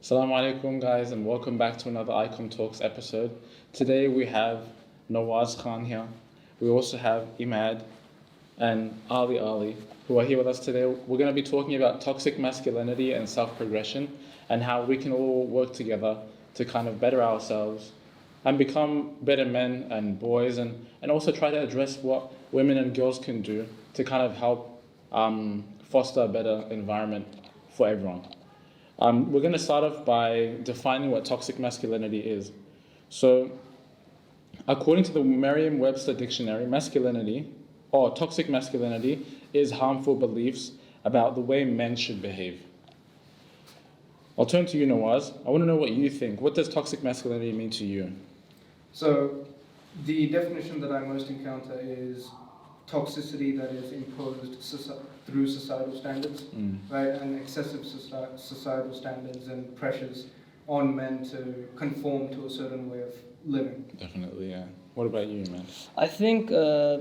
Assalamu alaikum guys and welcome back to another ICOMTalks episode. Today we have Nawaz Khan here. We also have Imaad and Ali who are here with us today. We're going to be talking about toxic masculinity and self-progression and how we can all work together to kind of better ourselves and become better men and boys and also try to address what women and girls can do to kind of help foster a better environment for everyone. We're going to start off by defining what toxic masculinity is. So, according to the Merriam-Webster dictionary, toxic masculinity is harmful beliefs about the way men should behave. I'll turn to you, Nawaz. I want to know what you think. What does toxic masculinity mean to you? So, the definition that I most encounter is toxicity that is imposed through societal standards, right, and excessive societal standards and pressures on men to conform to a certain way of living. Definitely, yeah. What about you, man? I think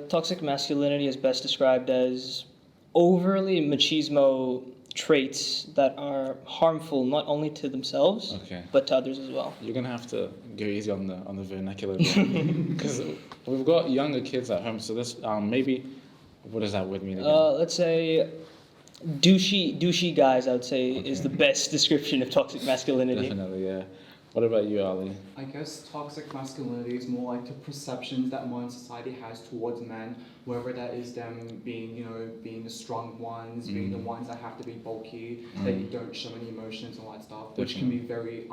toxic masculinity is best described as overly machismo traits that are harmful not only to themselves but to others as well. You're gonna have to go easy on the vernacular because we've got younger kids at home. So this maybe what does that word mean again? Let's say douchey guys. I would say is the best description of toxic masculinity. Definitely, yeah. What about you, Ali? I guess toxic masculinity is more like the perceptions that modern society has towards men, whether that is them being the strong ones, being the ones that have to be bulky, that you don't show any emotions and all that stuff, which can be very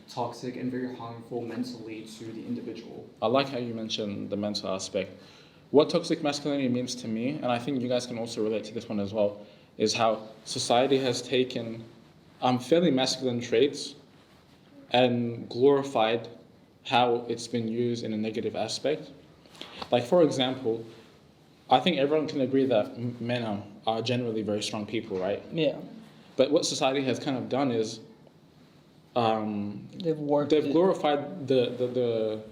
toxic and very harmful mentally to the individual. I like how you mentioned the mental aspect. What toxic masculinity means to me, and I think you guys can also relate to this one as well, is how society has taken fairly masculine traits and glorified how it's been used in a negative aspect. Like, for example, I think everyone can agree that men are generally very strong people, right? Yeah. But what society has kind of done is they've glorified the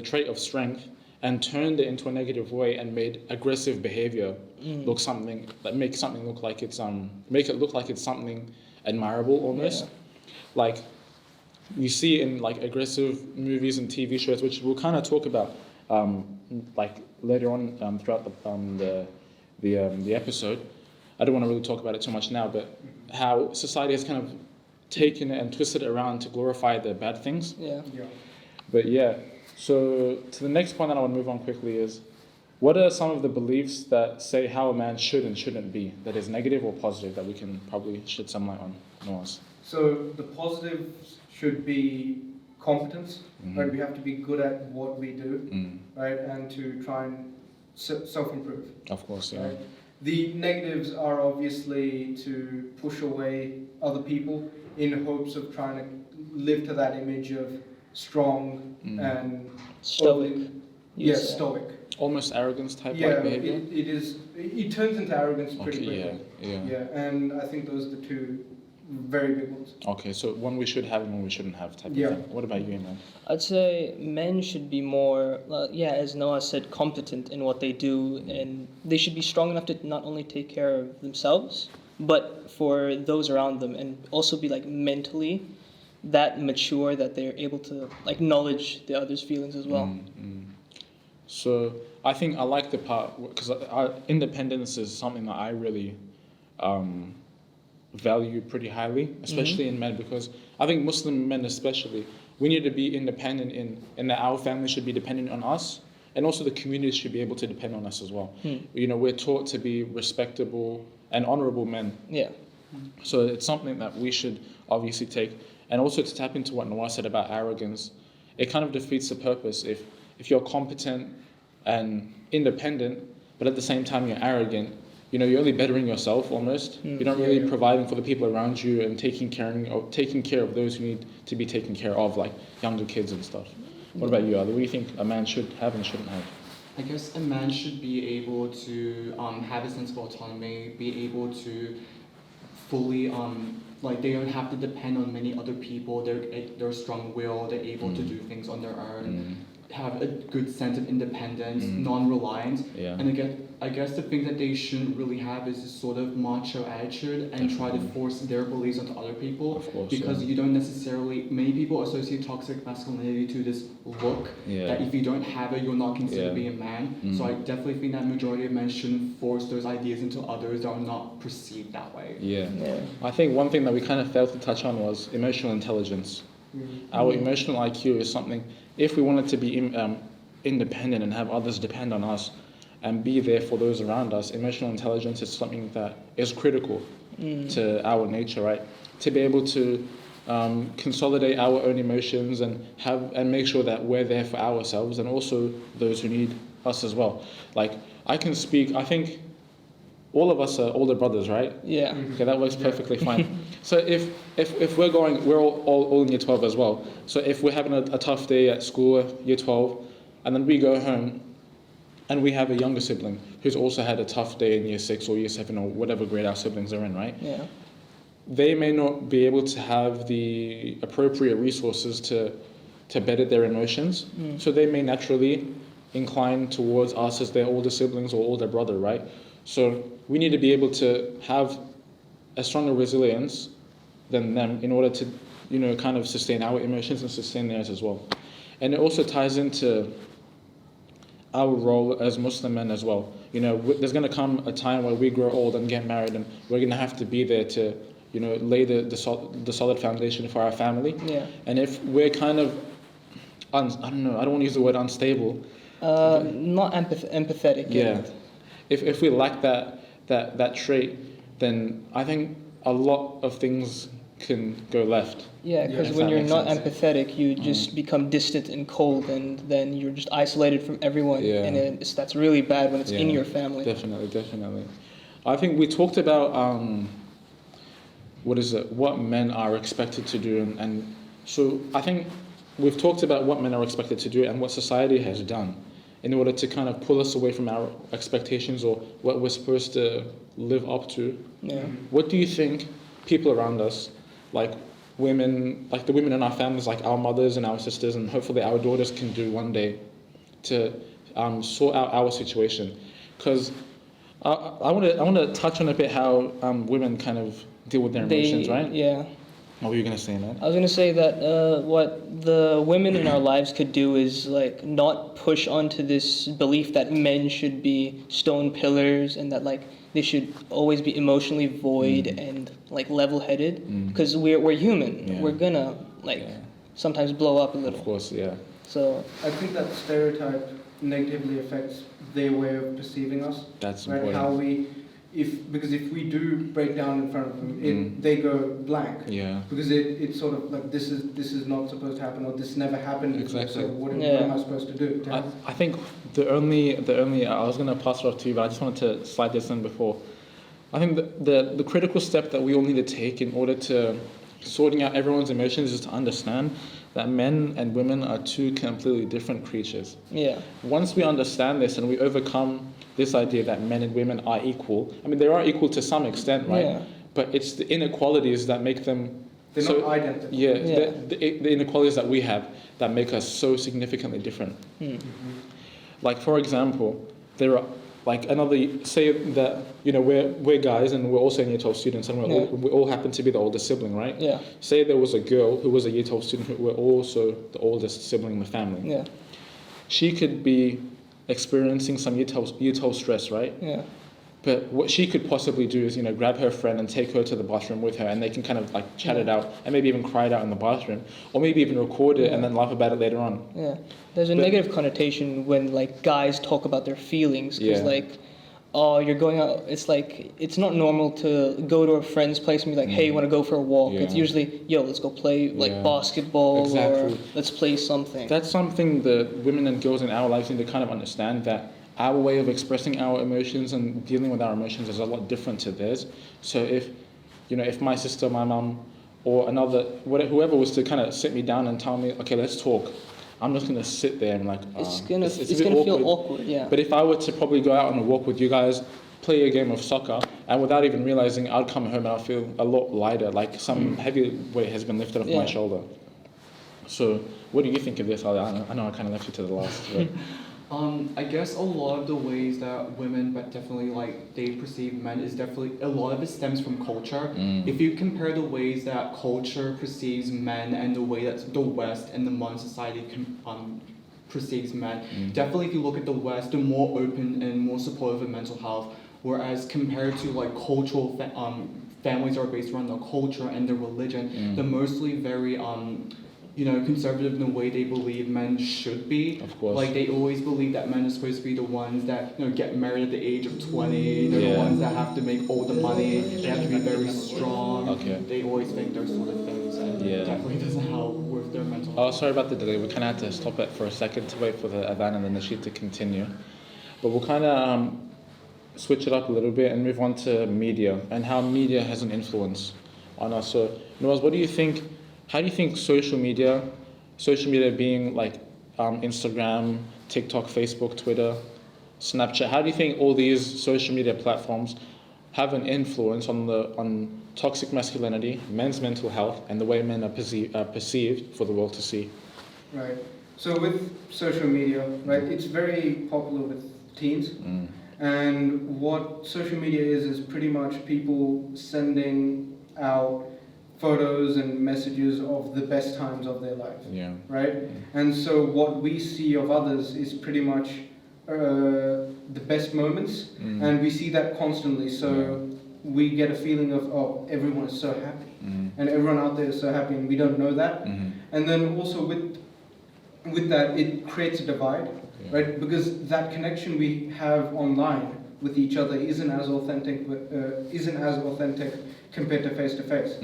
trait of strength and turned it into a negative way and made aggressive behavior make it look like it's something admirable almost. Yeah. Like, you see in like aggressive movies and TV shows, which we'll kind of talk about like later on throughout the episode. I don't want to really talk about it too much now, but how society has kind of taken it and twisted it around to glorify the bad things. Yeah. But yeah, so to the next point that I want to move on quickly is, what are some of the beliefs that say how a man should and shouldn't be, that is negative or positive, that we can probably shed some light on? Nawaz. So the positives should be competence, right? We have to be good at what we do, right? And to try and self-improve. Of course, yeah. Right? The negatives are obviously to push away other people in hopes of trying to live to that image of strong and stoic. Stoic. Almost arrogance type like behavior. It turns into arrogance pretty quickly. Yeah. And I think those are the two very big ones. Okay, so one we should have and one we shouldn't have type of thing. What about you, man? I'd say men should be more, as Noah said, competent in what they do, and they should be strong enough to not only take care of themselves, but for those around them, and also be like mentally that mature that they're able to acknowledge the other's feelings as well. So I think I like the part, because independence is something that I really value pretty highly, especially in men, because I think Muslim men especially, we need to be independent in that our family should be dependent on us, and also the community should be able to depend on us as well. We're taught to be respectable and honorable men. Yeah. So it's something that we should obviously take, and also to tap into what Nawaz said about arrogance. It kind of defeats the purpose if you're competent and independent, but at the same time you're arrogant. You're only bettering yourself almost. You're not really providing for the people around you and taking care of those who need to be taken care of, like younger kids and stuff. What about you, Ali? What do you think a man should have and shouldn't have? I guess a man should be able to have a sense of autonomy, be able to fully they don't have to depend on many other people. They're strong-willed. They're able to do things on their own. Have a good sense of independence, non-reliant, and again, I guess the thing that they shouldn't really have is this sort of macho attitude and try to force their beliefs onto other people. Of course, because you don't necessarily, many people associate toxic masculinity to this look that if you don't have it, you're not considered to be a man. So I definitely think that majority of men shouldn't force those ideas into others that are not perceived that way. Yeah. I think one thing that we kind of failed to touch on was emotional intelligence. Our emotional IQ is something, if we wanted to be independent and have others depend on us and be there for those around us, emotional intelligence is something that is critical to our nature, right? To be able to consolidate our own emotions and make sure that we're there for ourselves and also those who need us as well. Like, I can speak, I think all of us are older brothers, right? Yeah. Okay, that works perfectly fine. So if we're all in year 12 as well. So if we're having a tough day at school, year 12, and then we go home and we have a younger sibling who's also had a tough day in year 6 or year 7 or whatever grade our siblings are in, right? Yeah. They may not be able to have the appropriate resources to better their emotions. So they may naturally incline towards us as their older siblings or older brother, right? So we need to be able to have a stronger resilience than them in order to, kind of sustain our emotions and sustain theirs as well. And it also ties into our role as Muslim men as well. There's going to come a time where we grow old and get married, and we're going to have to be there to, lay the solid foundation for our family. Yeah. And if we're kind of, I don't want to use the word unstable. Not empathetic. Yeah. If we lack that trait, then I think a lot of things can go left. Yeah, because when you're not empathetic, you just become distant and cold, and then you're just isolated from everyone. Yeah. And that's really bad when it's in your family. Definitely. I think we talked about what men are expected to do, and so I think we've talked about what men are expected to do and what society has done in order to kind of pull us away from our expectations or what we're supposed to live up to. Yeah. What do you think people around us, like women, like the women in our families, like our mothers and our sisters, and hopefully our daughters, can do one day to sort out our situation? Because I want to touch on a bit how women kind of deal with their emotions, right? Yeah. What were you gonna say, man? I was gonna say that what the women in our lives could do is like not push onto this belief that men should be stone pillars and that like they should always be emotionally void and like level-headed, because we're human. Yeah. We're gonna sometimes blow up a little. Of course, yeah. So I think that stereotype negatively affects their way of perceiving us. That's right? important. Because if we do break down in front of them, they go blank. Yeah. Because it's sort of like this is not supposed to happen, or this never happened before, Exactly. so what am I supposed to do? I think the only I was gonna pass it off to you, but I just wanted to slide this in before. I think the critical step that we all need to take in order to sorting out everyone's emotions is to understand that men and women are two completely different creatures. yeah. Once we understand this and we overcome this idea that men and women are equal, I mean, they are equal to some extent, right? Yeah. But it's the inequalities that make them... They're not identical. Yeah, Yeah. The inequalities that we have that make us so significantly different. Like, for example, there are, like, say that, we're guys and we're also year 12 students and we all happen to be the oldest sibling, right? Yeah. Say there was a girl who was a year 12 student who were also the oldest sibling in the family. Yeah. She could be experiencing some year 12 stress, right? Yeah. But what she could possibly do is, grab her friend and take her to the bathroom with her, and they can kind of like chat it out and maybe even cry it out in the bathroom, or maybe even record it and then laugh about it later on. Yeah. There's a negative connotation when like guys talk about their feelings, because like, oh, you're going out. It's like it's not normal to go to a friend's place and be like, hey, you want to go for a walk? Yeah. It's usually, yo, let's go play like basketball or let's play something. That's something the women and girls in our lives need to kind of understand, that our way of expressing our emotions and dealing with our emotions is a lot different to theirs. So if my sister, my mum, or whoever was to kind of sit me down and tell me, okay, let's talk, I'm just gonna sit there and like, It's gonna a bit feel awkward, yeah. But if I were to probably go out on a walk with you guys, play a game of soccer, and without even realizing, I'd come home and I'll feel a lot lighter, like some heavy weight has been lifted off my shoulder. So what do you think of this, Ali? I know I kind of left you to the last. But. I guess a lot of the ways that women, but definitely like they perceive men is definitely a lot of it stems from culture. If you compare the ways that culture perceives men and the way that the West and the modern society perceives men, definitely if you look at the West, they're more open and more supportive of mental health, whereas compared to like cultural families are based around their culture and their religion, they're mostly very conservative in the way they believe men should be. Of course. Like they always believe that men are supposed to be the ones that get married at the age of 20. They're the ones that have to make all the money. They have to be very strong. Okay. They always think those sort of things, and it definitely doesn't help with their mental health. Oh, sorry about the delay. We kind of had to stop it for a second to wait for the Adhan and the Nasheed to continue. But we'll kind of switch it up a little bit and move on to media and how media has an influence on us. So, Nawaz, what do you think? How do you think social media being like Instagram, TikTok, Facebook, Twitter, Snapchat, how do you think all these social media platforms have an influence on toxic masculinity, men's mental health, and the way men are perceived for the world to see? Right. So with social media, right, it's very popular with teens. And what social media is pretty much people sending out photos and messages of the best times of their life, right? And so what we see of others is pretty much the best moments, and we see that constantly. So we get a feeling of, oh, everyone is so happy, and everyone out there is so happy, and we don't know that. And then also with that, it creates a divide, right? Because that connection we have online with each other isn't as authentic compared to face to face.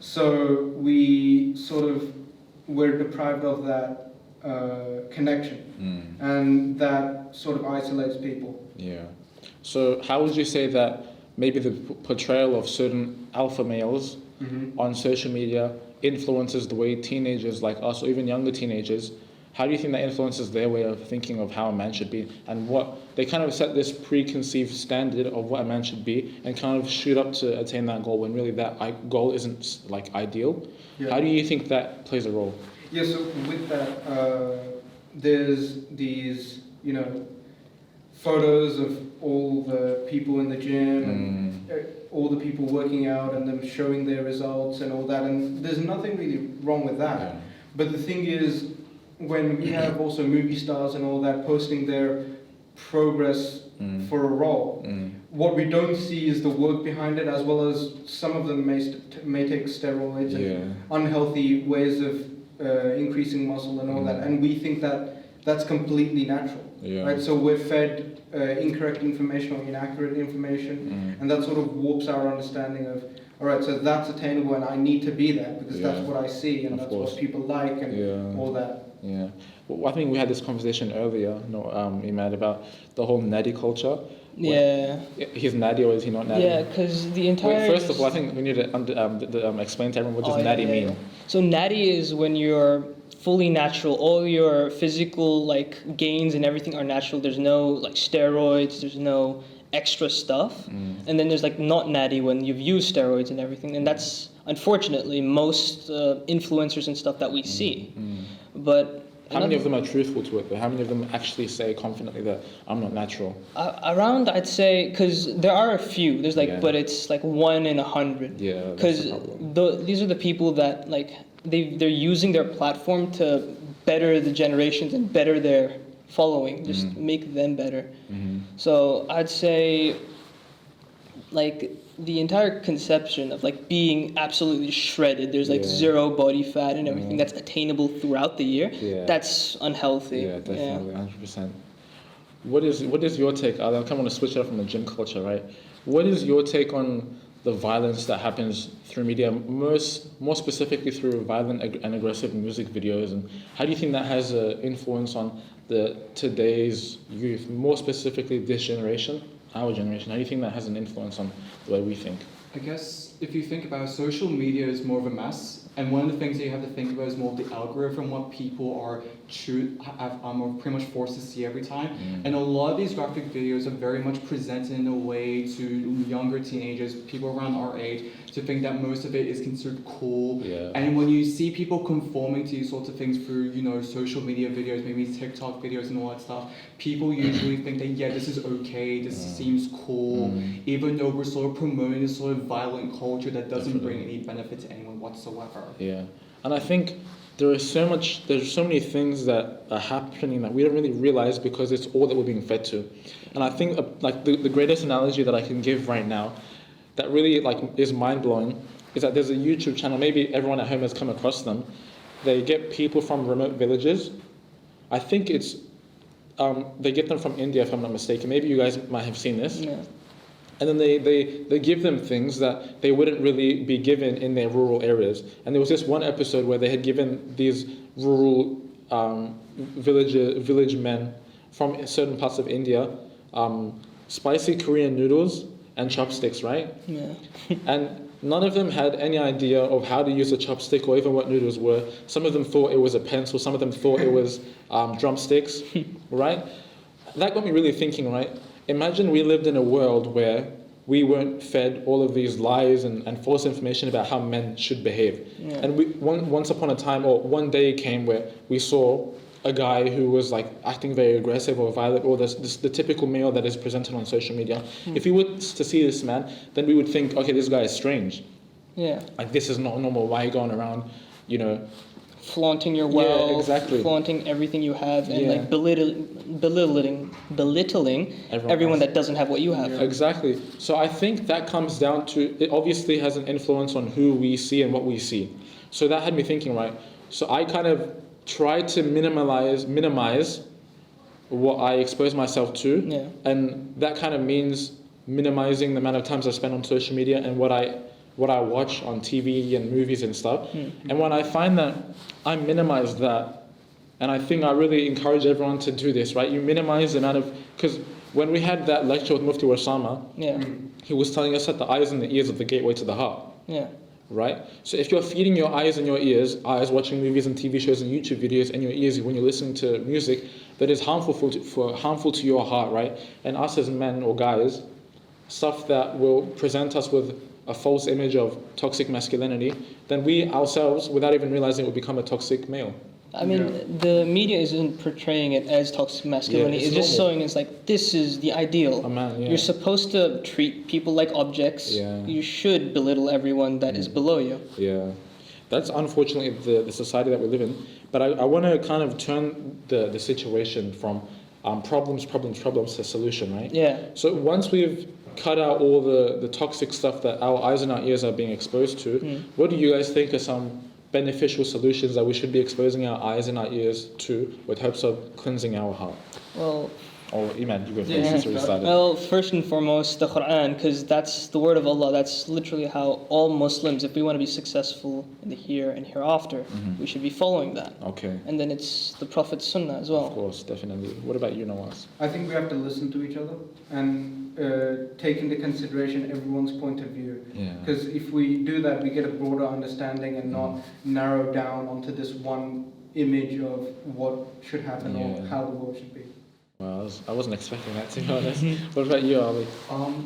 So we're deprived of that connection, and that sort of isolates people. Yeah. So how would you say that maybe the portrayal of certain alpha males on social media influences the way teenagers like us, or even younger teenagers, how do you think that influences their way of thinking of how a man should be, and what they kind of set this preconceived standard of what a man should be and kind of shoot up to attain that goal when really that goal isn't like ideal? How do you think that plays a role? Yeah, so with that, there's these, photos of all the people in the gym and all the people working out and them showing their results and all that, and there's nothing really wrong with that. But the thing is, when we have also movie stars and all that posting their progress for a role, what we don't see is the work behind it, as well as some of them may take steroids and unhealthy ways of increasing muscle and all that, and we think that that's completely natural, right? So we're fed incorrect information or inaccurate information, and that sort of warps our understanding of, all right, so that's attainable and I need to be that because that's what I see and that's what people like and all that. Yeah. Well, I think we had this conversation earlier, Imaad, about the whole natty culture. He's natty, or is he not natty? Yeah, because the entire... Wait, first of all, I think we need to explain to everyone what does natty mean. So natty is when you're fully natural. All your physical gains and everything are natural. There's no steroids. There's no extra stuff. And then there's not natty when you've used steroids and everything. And that's unfortunately most influencers and stuff that we see. But how many of them are truthful to it? But how many of them actually say confidently that I'm not natural? Around, I'd say, because there are a few. There's but it's 1 in 100. Yeah. Because these are the people that they're using their platform to better the generations and better their following, just make them better. So I'd say the entire conception of being absolutely shredded, there's zero body fat and everything that's attainable throughout the year, that's unhealthy. Yeah, definitely, 100%. What is your take? I kind of want to switch it up from the gym culture, right? What is your take on the violence that happens through media, more specifically through violent and aggressive music videos, and how do you think that has an influence on today's youth, more specifically this generation? Our generation, how do you think that has an influence on the way we think? I guess if you think about it, social media is more of a mess, and one of the things that you have to think about is more of the algorithm, what people are pretty much forced to see every time. And a lot of these graphic videos are very much presented in a way to younger teenagers, people around our age, to think that most of it is considered cool. Yeah. And when you see people conforming to these sorts of things through, you know, social media videos, maybe TikTok videos and all that stuff, people usually think that, yeah, this is okay, this seems cool, even though we're sort of promoting this sort of violent culture that doesn't bring any benefit to anyone whatsoever. Yeah, and I think there's so many things that are happening that we don't really realize because it's all that we're being fed to. And I think like the greatest analogy that I can give right now that really like is mind-blowing is that there's a YouTube channel, maybe everyone at home has come across them. They get people from remote villages. I think it's they get them from India if I'm not mistaken. Maybe you guys might have seen this. Yeah. And then they give them things that they wouldn't really be given in their rural areas. And there was this one episode where they had given these rural village men from certain parts of India spicy Korean noodles and chopsticks, right? Yeah. And none of them had any idea of how to use a chopstick or even what noodles were. Some of them thought it was a pencil. Some of them thought it was drumsticks, right? That got me really thinking, right? Imagine we lived in a world where we weren't fed all of these lies and false information about how men should behave. Yeah. And once upon a time, or one day came where we saw a guy who was like acting very aggressive or violent, or the typical male that is presented on social media. If we were to see this man, then we would think, okay, this guy is strange. Yeah. Like, this is not normal. Why are you going around, you know? Flaunting your wealth, Yeah, exactly. flaunting everything you have, and Yeah. like belittling everyone that doesn't have what you have. Exactly. So I think that comes down to, it obviously has an influence on who we see and what we see. So that had me thinking, right? So I kind of tried to minimize what I expose myself to. Yeah. And that kind of means minimizing the amount of times I spend on social media and what I watch on TV and movies and stuff. And when I find that I minimize that, and I think I really encourage everyone to do this, right? You minimize the amount of, because when we had that lecture with Mufti Osama, Yeah. he was telling us that the eyes and the ears are the gateway to the heart, Yeah. right? So if you're feeding your eyes and your ears, eyes watching movies and TV shows and YouTube videos, and your ears when you're listening to music, that is harmful harmful to your heart, right? And us as men or guys, stuff that will present us with a false image of toxic masculinity, then we ourselves, without even realizing, will become a toxic male. I mean, the media isn't portraying it as toxic masculinity. Yeah, it's just showing it's like, this is the ideal. A man, yeah. You're supposed to treat people like objects. Yeah. You should belittle everyone that is below you. Yeah, that's unfortunately the society that we live in. But I want to kind of turn the situation from problems to solution, right? Yeah. So once we've cut out all the toxic stuff that our eyes and our ears are being exposed to, what do you guys think are some beneficial solutions that we should be exposing our eyes and our ears to with hopes of cleansing our heart? Well, Or Imaad, you go first Yeah. since we started. Well, first and foremost, the Quran, because that's the word of Allah. That's literally how all Muslims, if we want to be successful in the here and hereafter, we should be following that. Okay, And then it's the Prophet's Sunnah as of well. course, definitely. What about you, Nawaz? I think we have to listen to each other and take into consideration everyone's point of view. Yeah. Because if we do that, we get a broader understanding and not narrow down onto this one image of what should happen or Yeah. how the world should be. Well, I wasn't expecting that, to be honest. What about you, Ali?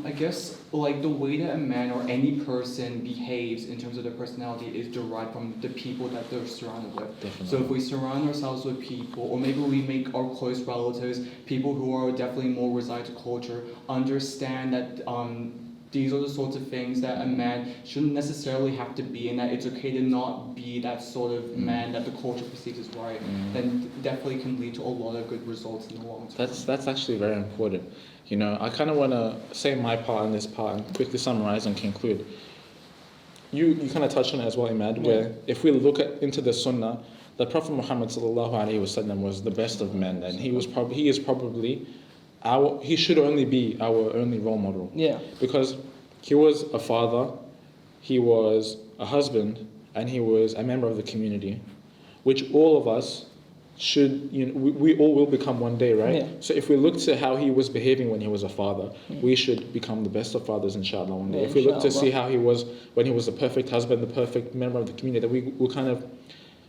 I guess like the way that a man or any person behaves in terms of their personality is derived from the people that they're surrounded with. Definitely. So if we surround ourselves with people, or maybe we make our close relatives, people who are definitely more reside to culture, understand that these are the sorts of things that a man shouldn't necessarily have to be, and that it's okay to not be that sort of man that the culture perceives as right, then definitely can lead to a lot of good results in the long term. That's actually very important. You know, I kind of want to say my part in this part and quickly summarize and conclude. You kind of touched on it as well, Imaad, where if we look into the Sunnah, the Prophet Muhammad sallallahu alaihi wasallam was the best of men, and he should only be our only role model. Yeah. Because he was a father, he was a husband, and he was a member of the community, which all of us should, we all will become one day, right? Yeah. So if we look to how he was behaving when he was a father, we should become the best of fathers, inshallah, one day. Yeah, if we look to inshallah. see how he was when he was the perfect husband, the perfect member of the community, that we will kind of.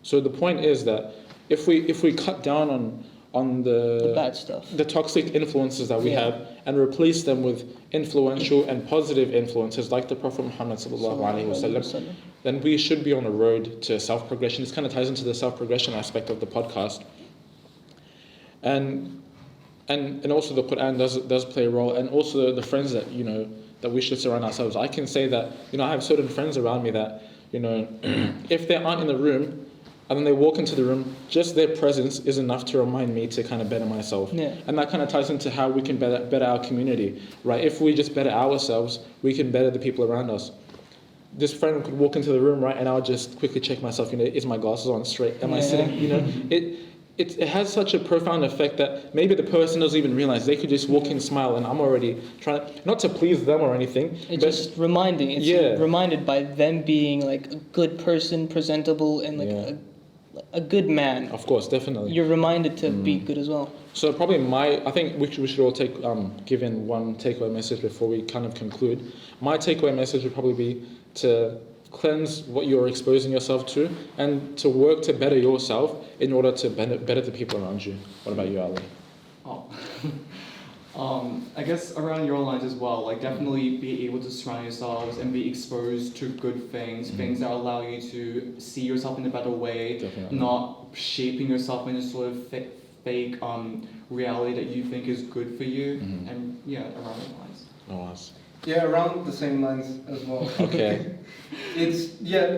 So the point is that if we cut down on The bad stuff. the toxic influences that we Yeah. have, and replace them with influential and positive influences like the Prophet Muhammad sallallahu alaihi wasallam, then we should be on a road to self-progression. This kind of ties into the self-progression aspect of the podcast. And also the Quran does play a role, and also the friends that that we should surround ourselves. I can say that I have certain friends around me that if they aren't in the room and then they walk into the room, just their presence is enough to remind me to kind of better myself. Yeah. And that kind of ties into how we can better our community, right? If we just better ourselves, we can better the people around us. This friend could walk into the room, right, and I'll just quickly check myself. Is my glasses on straight? Am I sitting? It has such a profound effect that maybe the person doesn't even realize. They could just walk in, smile, and I'm already trying not to please them or anything. It's just reminding. It's reminded by them being like a good person, presentable, and like a good man. Of course, definitely. You're reminded to be good as well. So probably I think we should all give in one takeaway message before we kind of conclude. My takeaway message would probably be to cleanse what you're exposing yourself to, and to work to better yourself in order to better the people around you. What about you, Ali? I guess around your lines as well, like definitely be able to surround yourselves and be exposed to good things, things that allow you to see yourself in a better way, Definitely. not shaping yourself in a sort of fake reality that you think is good for you, and around those lines. Nawaz. Yeah, around the same lines as well. Okay.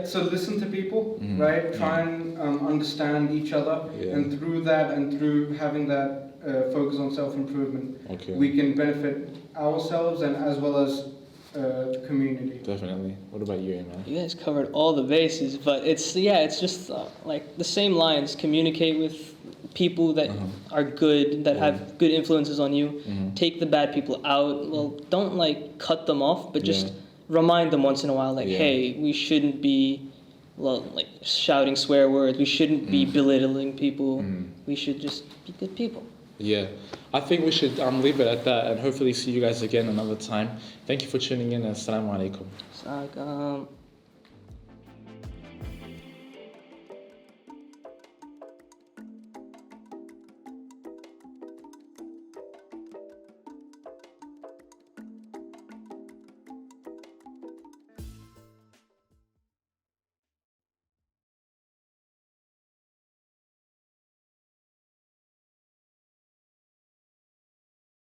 So listen to people, right? Try and understand each other, and through that and through having that focus on self-improvement, we can benefit ourselves and as well as the community. Definitely. What about you, man? You guys covered all the bases, but it's just like the same lines. Communicate with people that are good, that have good influences on you. Take the bad people out. Well, don't like cut them off, but just remind them once in a while, like, hey, we shouldn't be like shouting swear words. We shouldn't be belittling people. We should just be good people. Yeah, I think we should leave it at that, and hopefully see you guys again another time. Thank you for tuning in, and assalamu alaikum.